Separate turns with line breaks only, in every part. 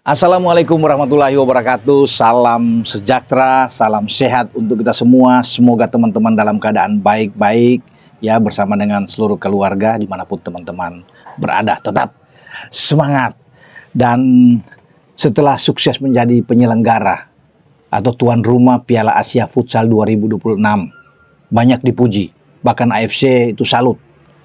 Assalamualaikum warahmatullahi wabarakatuh. Salam sejahtera, salam sehat untuk kita semua. Semoga teman-teman dalam keadaan baik-baik ya, bersama dengan seluruh keluarga dimanapun teman-teman berada. Tetap semangat. Dan setelah sukses menjadi penyelenggara atau tuan rumah Piala Asia Futsal 2026, banyak dipuji. Bahkan AFC itu salut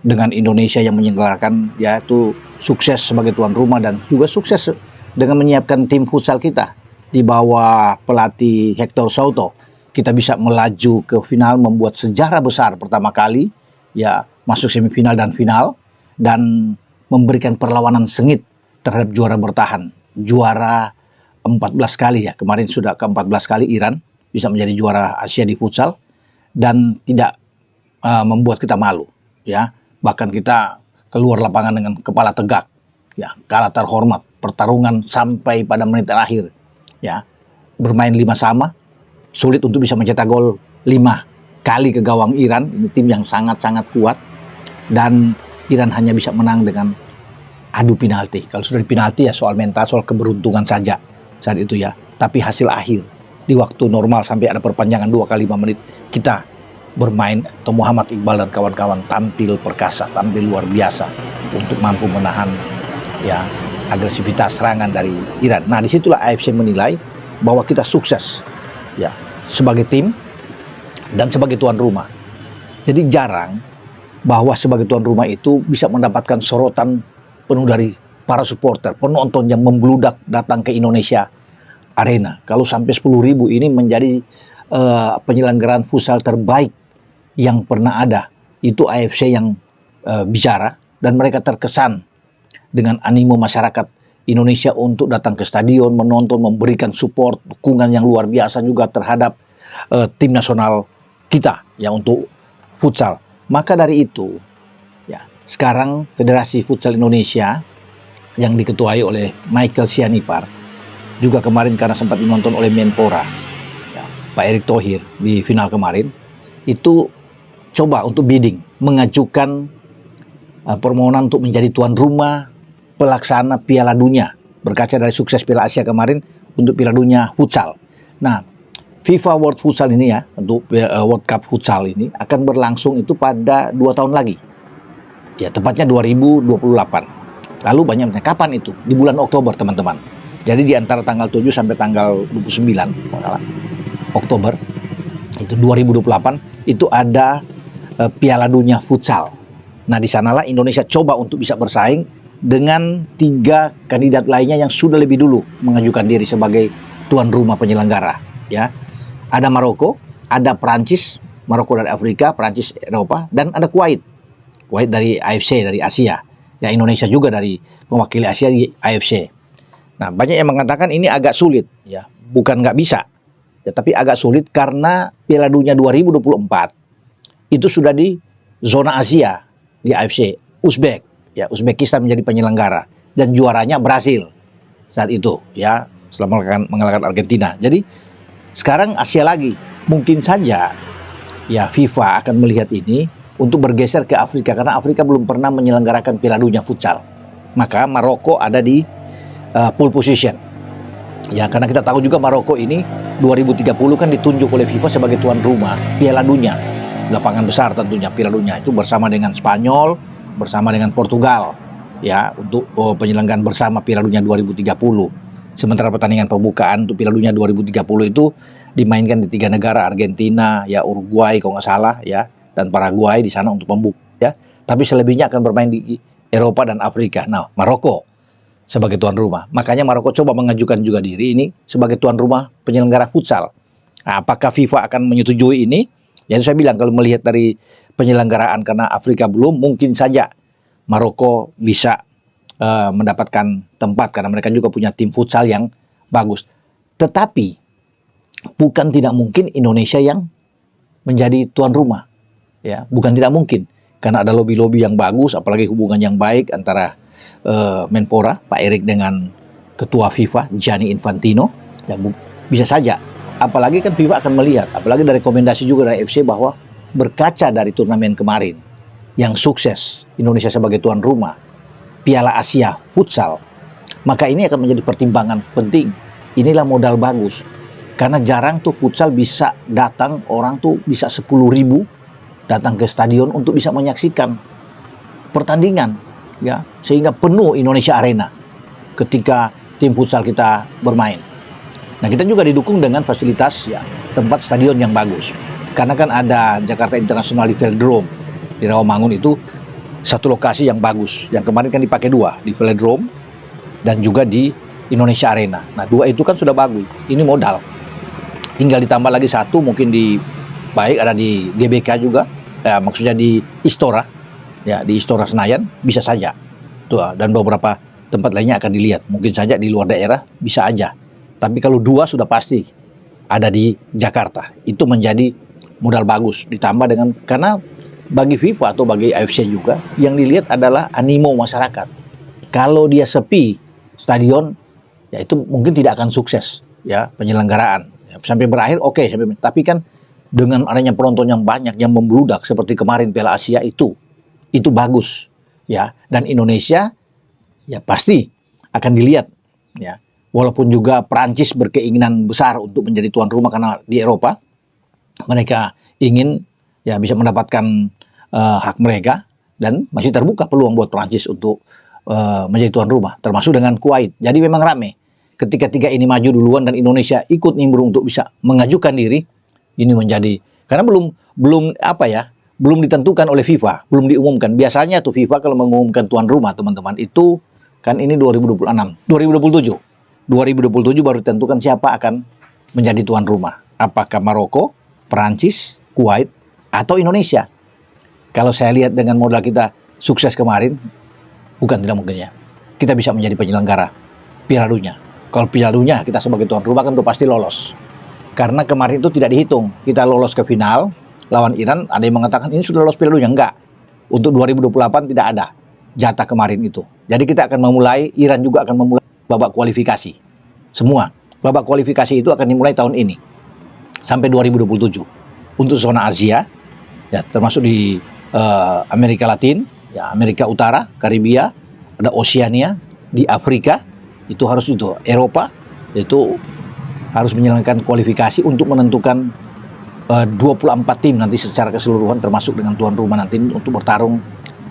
dengan Indonesia yang menyelenggarakan, yaitu sukses sebagai tuan rumah dan juga sukses dengan menyiapkan tim futsal kita di bawah pelatih Hector Souto. Kita bisa melaju ke final, membuat sejarah besar pertama kali ya, masuk semifinal dan final, dan memberikan perlawanan sengit terhadap juara bertahan, juara 14 kali ya. Kemarin sudah ke-14 kali Iran bisa menjadi juara Asia di futsal dan tidak membuat kita malu ya. Bahkan kita keluar lapangan dengan kepala tegak ya, kalah terhormat, pertarungan sampai pada menit terakhir ya, bermain 5 sama, sulit untuk bisa mencetak gol 5 kali ke gawang Iran. Ini tim yang sangat-sangat kuat dan Iran hanya bisa menang dengan adu penalti. Kalau sudah di penalti ya soal mental, soal keberuntungan saja saat itu ya. Tapi hasil akhir di waktu normal sampai ada perpanjangan 2 kali 5 menit, kita bermain atau Muhammad Iqbal dan kawan-kawan tampil perkasa, tampil luar biasa untuk mampu menahan ya agresivitas serangan dari Iran. Nah, disitulah AFC menilai bahwa kita sukses ya sebagai tim dan sebagai tuan rumah. Jadi jarang bahwa sebagai tuan rumah itu bisa mendapatkan sorotan penuh dari para supporter, penonton yang membludak datang ke Indonesia Arena. Kalau sampai 10.000 ini menjadi penyelenggaraan futsal terbaik yang pernah ada. Itu AFC yang bicara, dan mereka terkesan dengan animo masyarakat Indonesia untuk datang ke stadion, menonton, memberikan support, dukungan yang luar biasa juga terhadap tim nasional kita ya untuk futsal. Maka dari itu ya, sekarang Federasi Futsal Indonesia yang diketuai oleh Michael Sianipar, juga kemarin karena sempat ditonton oleh Menpora ya, Pak Erick Thohir di final kemarin, itu coba untuk bidding, mengajukan permohonan untuk menjadi tuan rumah pelaksana Piala Dunia, berkaca dari sukses Piala Asia kemarin untuk Piala Dunia Futsal. Nah, FIFA World Futsal ini ya, untuk World Cup Futsal ini akan berlangsung itu pada 2 tahun lagi. Ya, tepatnya 2028. Lalu banyak bertanya, kapan itu? Di bulan Oktober, teman-teman. Jadi di antara tanggal 7 sampai tanggal 29 Oktober itu 2028 itu ada Piala Dunia Futsal. Nah, di sanalah Indonesia coba untuk bisa bersaing dengan 3 kandidat lainnya yang sudah lebih dulu mengajukan diri sebagai tuan rumah penyelenggara ya. Ada Maroko, ada Prancis, Maroko dari Afrika, Prancis Eropa, dan ada Kuwait. Kuwait dari AFC, dari Asia. Ya, Indonesia juga dari mewakili Asia di AFC. Nah, banyak yang mengatakan ini agak sulit ya, bukan nggak bisa ya, tapi agak sulit karena Piala Dunia 2024 itu sudah di zona Asia di AFC, Uzbek ya, Uzbekistan menjadi penyelenggara dan juaranya Brasil saat itu ya, setelah mengalahkan Argentina. Jadi sekarang Asia lagi, mungkin saja ya FIFA akan melihat ini untuk bergeser ke Afrika, karena Afrika belum pernah menyelenggarakan Piala Dunia Futsal. Maka Maroko ada di pole position ya, karena kita tahu juga Maroko ini 2030 kan ditunjuk oleh FIFA sebagai tuan rumah Piala Dunia, lapangan besar tentunya Piala Dunia itu bersama dengan Spanyol, bersama dengan Portugal ya, untuk penyelenggaraan bersama Piala Dunia 2030. Sementara pertandingan pembukaan untuk Piala Dunia 2030 itu dimainkan di 3 negara, Argentina ya, Uruguay kalau nggak salah ya, dan Paraguay di sana untuk pembuka ya. Tapi selebihnya akan bermain di Eropa dan Afrika. Nah, Maroko sebagai tuan rumah. Makanya Maroko coba mengajukan juga diri ini sebagai tuan rumah penyelenggara futsal. Nah, apakah FIFA akan menyetujui ini? Ya, saya bilang kalau melihat dari penyelenggaraan, karena Afrika belum, mungkin saja Maroko bisa mendapatkan tempat karena mereka juga punya tim futsal yang bagus. Tetapi bukan tidak mungkin Indonesia yang menjadi tuan rumah. Ya, bukan tidak mungkin karena ada lobby-lobby yang bagus, apalagi hubungan yang baik antara Menpora Pak Erick dengan ketua FIFA Gianni Infantino. Ya, bisa saja. Apalagi kan FIFA akan melihat, apalagi dari rekomendasi juga dari FC, bahwa berkaca dari turnamen kemarin yang sukses Indonesia sebagai tuan rumah Piala Asia Futsal, Maka ini akan menjadi pertimbangan penting. Inilah modal bagus. Karena jarang tuh futsal bisa datang, orang tuh bisa 10.000 datang ke stadion untuk bisa menyaksikan pertandingan, ya, sehingga penuh Indonesia Arena ketika tim futsal kita bermain. Nah, kita juga didukung dengan fasilitas, ya, tempat stadion yang bagus. Karena kan ada Jakarta International Velodrome di Rawamangun, itu satu lokasi yang bagus. Yang kemarin kan dipakai 2, di Velodrome dan juga di Indonesia Arena. Nah, 2 itu kan sudah bagus. Ini modal. Tinggal ditambah lagi 1 mungkin di baik ada di GBK juga, ya, maksudnya di Istora, ya, di Istora Senayan bisa saja. Tuh, dan beberapa tempat lainnya akan dilihat. Mungkin saja di luar daerah bisa aja. Tapi kalau 2 sudah pasti ada di Jakarta. Itu menjadi modal bagus. Ditambah dengan, karena bagi FIFA atau bagi AFC juga, yang dilihat adalah animo masyarakat. Kalau dia sepi stadion, ya itu mungkin tidak akan sukses, ya, penyelenggaraan. Ya, sampai berakhir oke, tapi kan dengan adanya penonton yang banyak yang membludak seperti kemarin Piala Asia itu bagus, ya. Dan Indonesia ya pasti akan dilihat, ya. Walaupun juga Prancis berkeinginan besar untuk menjadi tuan rumah karena di Eropa mereka ingin, ya, bisa mendapatkan hak mereka, dan masih terbuka peluang buat Prancis untuk menjadi tuan rumah, termasuk dengan Kuwait. Jadi memang rame. Ketika 3 ini maju duluan dan Indonesia ikut nimbrung untuk bisa mengajukan diri, ini menjadi, karena belum ditentukan oleh FIFA, belum diumumkan. Biasanya tuh FIFA kalau mengumumkan tuan rumah, teman-teman, itu kan ini 2027 baru ditentukan siapa akan menjadi tuan rumah. Apakah Maroko, Perancis, Kuwait, atau Indonesia? Kalau saya lihat dengan modal kita sukses kemarin, bukan tidak mungkin, ya, kita bisa menjadi penyelenggara Piala Dunia. Kalau Piala Dunia kita sebagai tuan rumah kan udah pasti lolos. Karena kemarin itu tidak dihitung. Kita lolos ke final lawan Iran, ada yang mengatakan ini sudah lolos Piala Dunia. Enggak. Untuk 2028 tidak ada jatah kemarin itu. Jadi kita akan memulai, Iran juga akan memulai babak kualifikasi. Semua babak kualifikasi itu akan dimulai tahun ini sampai 2027 untuk zona Asia, ya, termasuk di Amerika Latin, ya, Amerika Utara, Karibia, ada Oceania, di Afrika itu harus, itu Eropa itu harus menjalankan kualifikasi untuk menentukan 24 tim nanti secara keseluruhan, termasuk dengan tuan rumah nanti untuk bertarung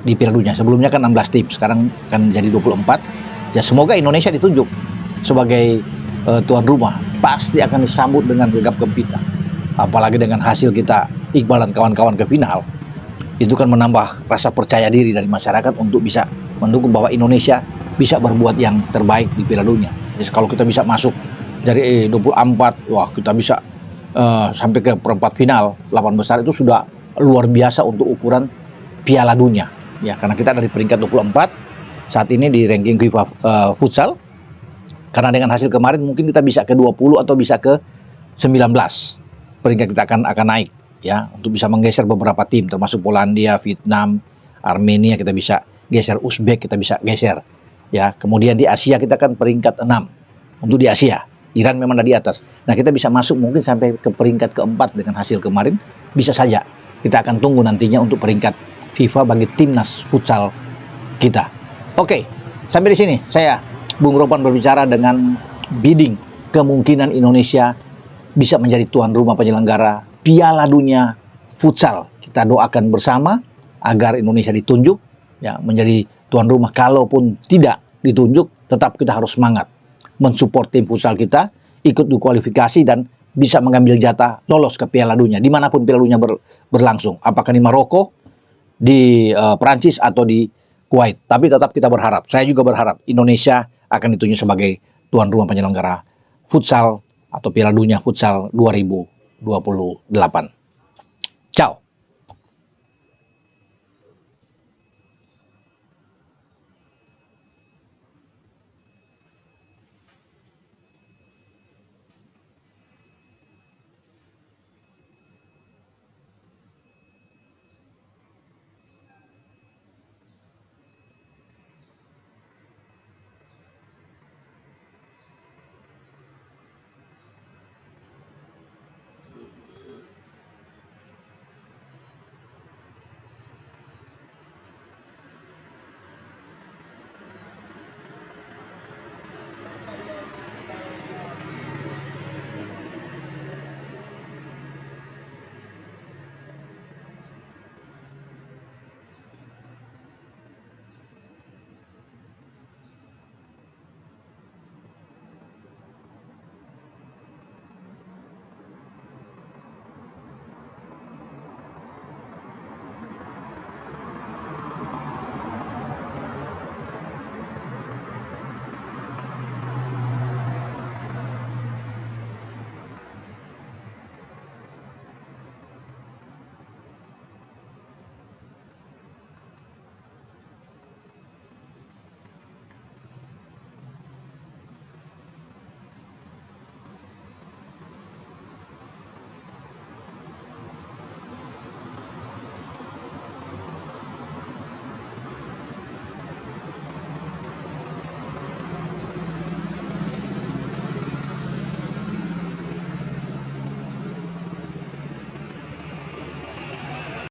di Piala Dunia. Sebelumnya kan 16 tim, sekarang kan jadi 24. Ya, semoga Indonesia ditunjuk sebagai tuan rumah. Pasti akan disambut dengan gegap gempita. Apalagi dengan hasil kita, Iqbal dan kawan-kawan ke final, itu kan menambah rasa percaya diri dari masyarakat untuk bisa mendukung bahwa Indonesia bisa berbuat yang terbaik di Piala Dunia. Jadi kalau kita bisa masuk dari 24, wah, kita bisa sampai ke perempat final 8 besar, itu sudah luar biasa untuk ukuran Piala Dunia, ya, karena kita dari peringkat 24 saat ini di ranking FIFA futsal. Karena dengan hasil kemarin mungkin kita bisa ke 20 atau bisa ke 19 peringkat, kita akan naik, ya, untuk bisa menggeser beberapa tim termasuk Polandia, Vietnam, Armenia, kita bisa geser, Uzbek kita bisa geser, ya. Kemudian di Asia kita kan peringkat 6 untuk di Asia. Iran memang ada di atas. Nah, kita bisa masuk mungkin sampai ke peringkat keempat dengan hasil kemarin, bisa saja. Kita akan tunggu nantinya untuk peringkat FIFA bagi timnas futsal kita. Oke, sampai di sini saya Bung Ropan berbicara dengan bidding kemungkinan Indonesia bisa menjadi tuan rumah penyelenggara Piala Dunia futsal. Kita doakan bersama agar Indonesia ditunjuk, ya, menjadi tuan rumah. Kalaupun tidak ditunjuk, tetap kita harus semangat mensupport tim futsal kita, ikut di kualifikasi dan bisa mengambil jatah lolos ke Piala Dunia dimanapun Piala Dunia berlangsung. Apakah di Maroko, di Prancis, atau di Kuwait. Tapi tetap kita berharap, saya juga berharap Indonesia akan ditunjuk sebagai tuan rumah penyelenggara futsal atau Piala Dunia futsal 2028. Ciao.